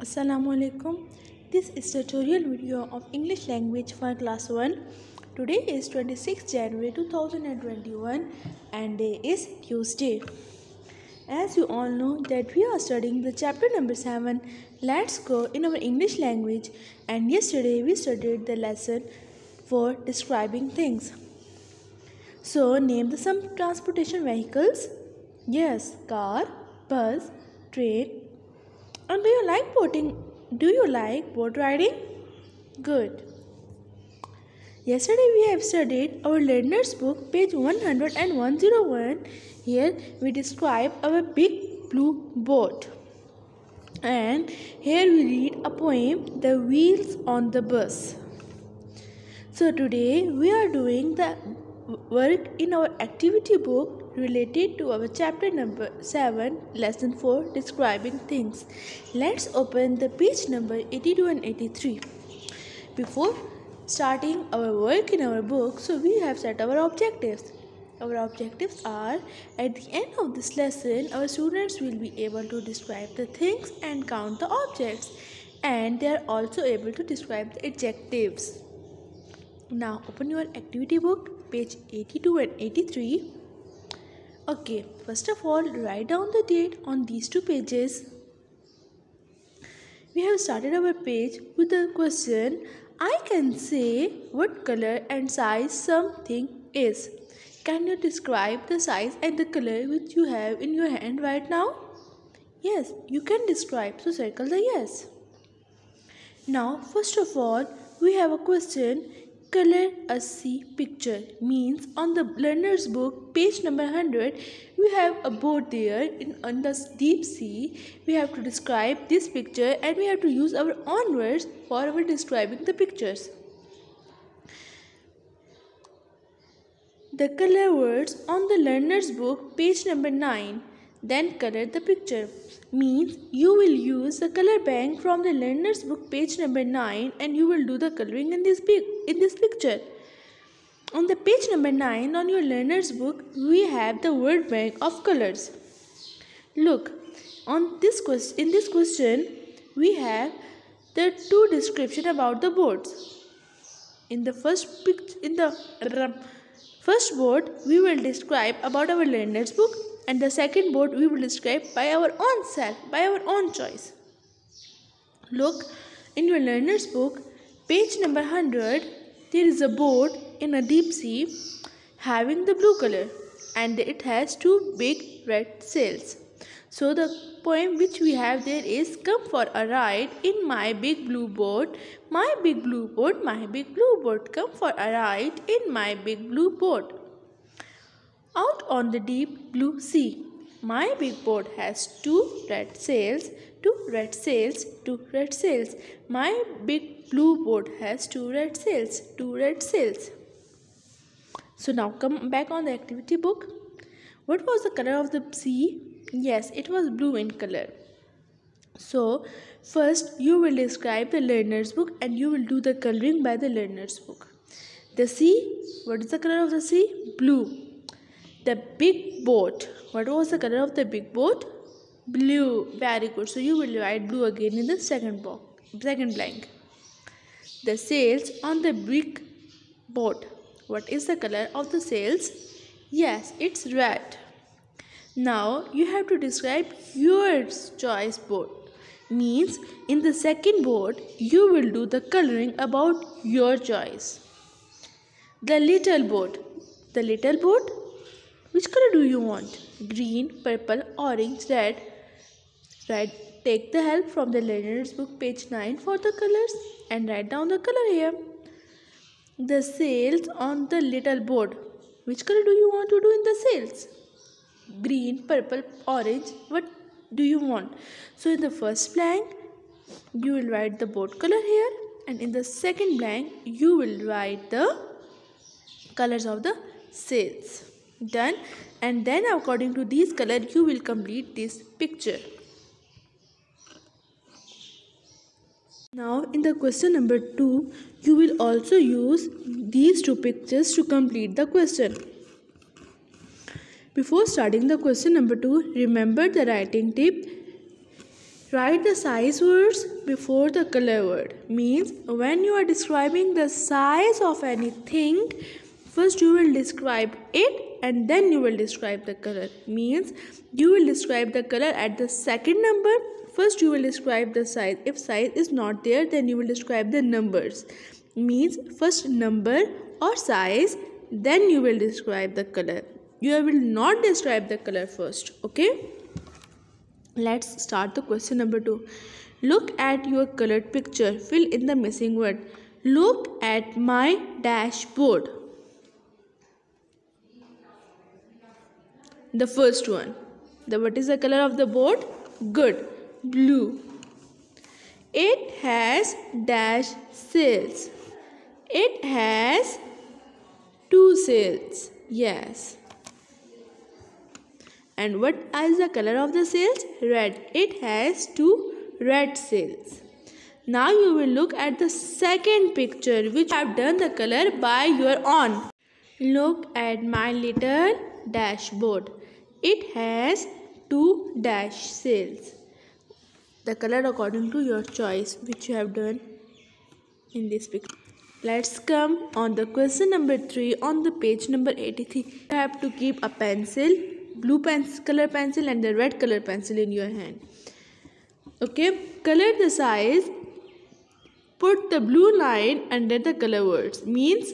Assalamualaikum. This is tutorial video of English language for class 1. Today is 26th January 2021 and day is Tuesday. As you all know that we are studying the chapter number 7, Let's Go, in our English language, and yesterday we studied the lesson for describing things. So name some transportation vehicles. Yes, car, bus, train. And do you like boating? Do you like boat riding? Good. Yesterday we have studied our learner's book, page 100 and 101. Here we describe our big blue boat. And here we read a poem, The Wheels on the Bus. So today we are doing the work in our activity book related to our chapter number 7, lesson 4, describing things. Let's open the page number 82 and 83. Before starting our work in our book, so we have set our objectives. Our objectives are, at the end of this lesson, our students will be able to describe the things and count the objects, and they are also able to describe the adjectives. Now open your activity book, page 82 and 83. Okay, first of all, write down the date on these two pages. We have started our page with the question, I can say what color and size something is. Can you describe the size and the color which you have in your hand right now? Yes, you can describe, so circle the yes. Now, first of all, we have a question. Color a C picture means on the learner's book, page number 100, we have a boat there on the deep sea. We have to describe this picture and we have to use our own words for our describing the pictures. The color words on the learner's book, page number 9, then color the picture means you will use the color bank from the learner's book, page number 9, and you will do the coloring in this picture. On the page number 9 on your learner's book, we have the word bank of colors. Look, on this in this question, we have the two description about the boats. In the first first boat, we will describe about our learner's book, and the second boat we will describe by our own self, by our own choice. Look, in your learner's book, page number 100, there is a boat in a deep sea having the blue color and it has two big red sails. So the poem which we have there is, come for a ride in my big blue boat, my big blue boat, my big blue boat, come for a ride in my big blue boat. Out on the deep blue sea, my big boat has two red sails, two red sails, two red sails. My big blue boat has two red sails, two red sails. So now come back on the activity book. What was the color of the sea? Yes, it was blue in color. So first you will describe the learner's book and you will do the coloring by the learner's book. The sea, what is the color of the sea? Blue. The big boat, what was the color of the big boat? Blue. Very good. So you will write blue again in the second blank. The sails on the big boat, what is the color of the sails? Yes, it's red. Now you have to describe your choice boat. Means in the second boat you will do the coloring about your choice. The little boat. The little boat, which color do you want? Green, purple, orange, red. Right. Take the help from the learner's book, page 9 for the colors and write down the color here. The sails on the little boat. Which color do you want to do in the sails? Green, purple, orange. What do you want? So in the first blank, you will write the boat color here, and in the second blank, you will write the colors of the sails. Done. And then according to these colors, you will complete this picture. Now in the question number 2, you will also use these two pictures to complete the question. Before starting the question number 2, remember the writing tip. Write the size words before the color word. Means when you are describing the size of anything, first you will describe it and then you will describe the color. Means you will describe the color at the second number. First you will describe the size. If size is not there, then you will describe the numbers. Means first number or size, then you will describe the color. You will not describe the color first. Okay? Let's start the question number 2. Look at your colored picture. Fill in the missing word. Look at my dashboard. The first one. What is the color of the board? Good. Blue. It has dash sails. It has 2 sails. Yes. And what is the color of the sails? Red. It has 2 red sails. Now you will look at the second picture which I have done the color by your own. Look at my little dashboard. It has 2 dash sails. The color according to your choice which you have done in this picture. Let's come on the question number 3 on the page number 83. You have to keep a pencil, blue color pencil and the red color pencil in your hand. Okay, color the size. Put the blue line under the color words. Means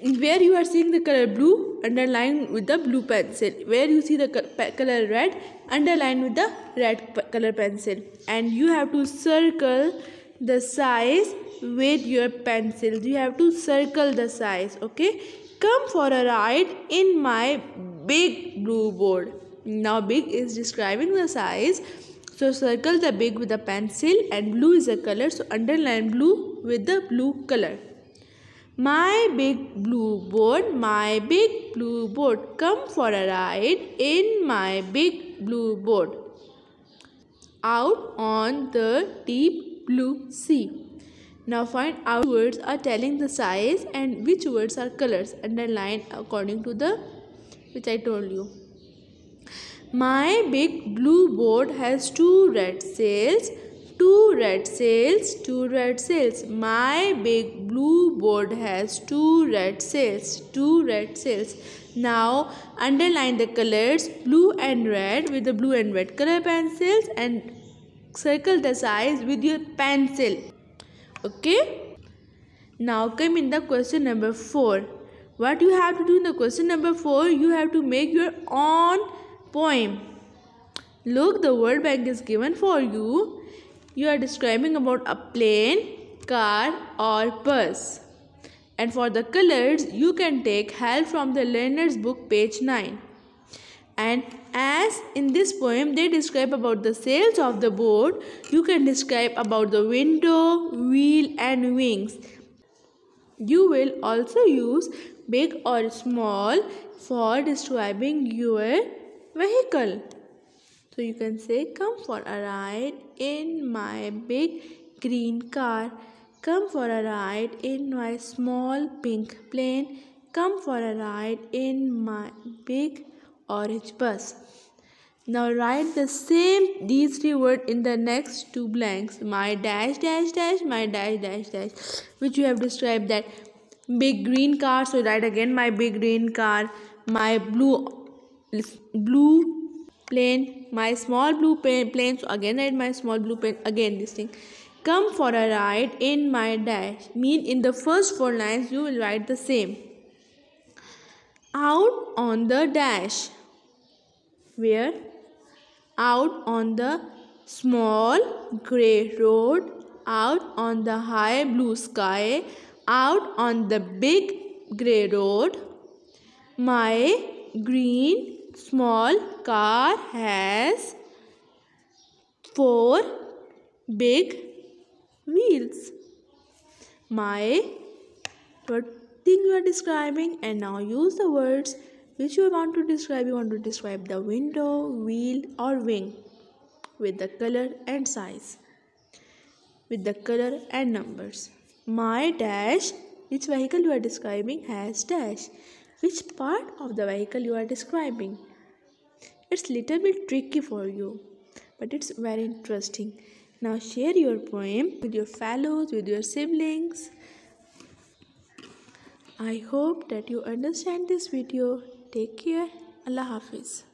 where you are seeing the color blue, underline with the blue pencil. Where you see the color red, underline with the red color pencil. And you have to circle the size with your pencil. You have to circle the size. Okay, come for a ride in my big blue board. Now big is describing the size, so circle the big with a pencil and blue is a color, so underline blue with the blue color. My big blue board, my big blue board, come for a ride in my big blue board. Out on the deep blue sea. Now find out which words are telling the size and which words are colors. Underline according to the which I told you. My big blue board has 2 red sails. 2 red sails. 2 red sails. My big blue board has 2 red sails. 2 red sails. Now underline the colors blue and red with the blue and red color pencils and circle the size with your pencil. Okay. Now come in the question number 4. What you have to do in the question number 4, you have to make your own poem. Look, the word bank is given for you. You are describing about a plane, car or bus. And for the colors, you can take help from the learner's book page 9. And as in this poem they describe about the sails of the boat, you can describe about the window, wheel and wings. You will also use big or small for describing your vehicle. So you can say, come for a ride in my big green car. Come for a ride in my small pink plane. Come for a ride in my big orange bus. Now write the same these 3 words in the next 2 blanks. My dash dash dash, my dash dash dash, which you have described that big green car. So write again my big green car, my blue plane, my small blue plane. So again write my small blue plane. Again this thing. Come for a ride in my dash. Mean in the first 4 lines you will write the same. Out on the dash. Where? Out on the small grey road. Out on the high blue sky. Out on the big grey road. My green small car has 4 big wheels. What thing you are describing, and now use the words which you want to describe. You want to describe the window, wheel or wing with the color and size, with the color and numbers. My dash, which vehicle you are describing, has dash. Which part of the vehicle you are describing? It's little bit tricky for you, but it's very interesting. Now share your poem with your fellows, with your siblings. I hope that you understand this video. Take care. Allah Hafiz.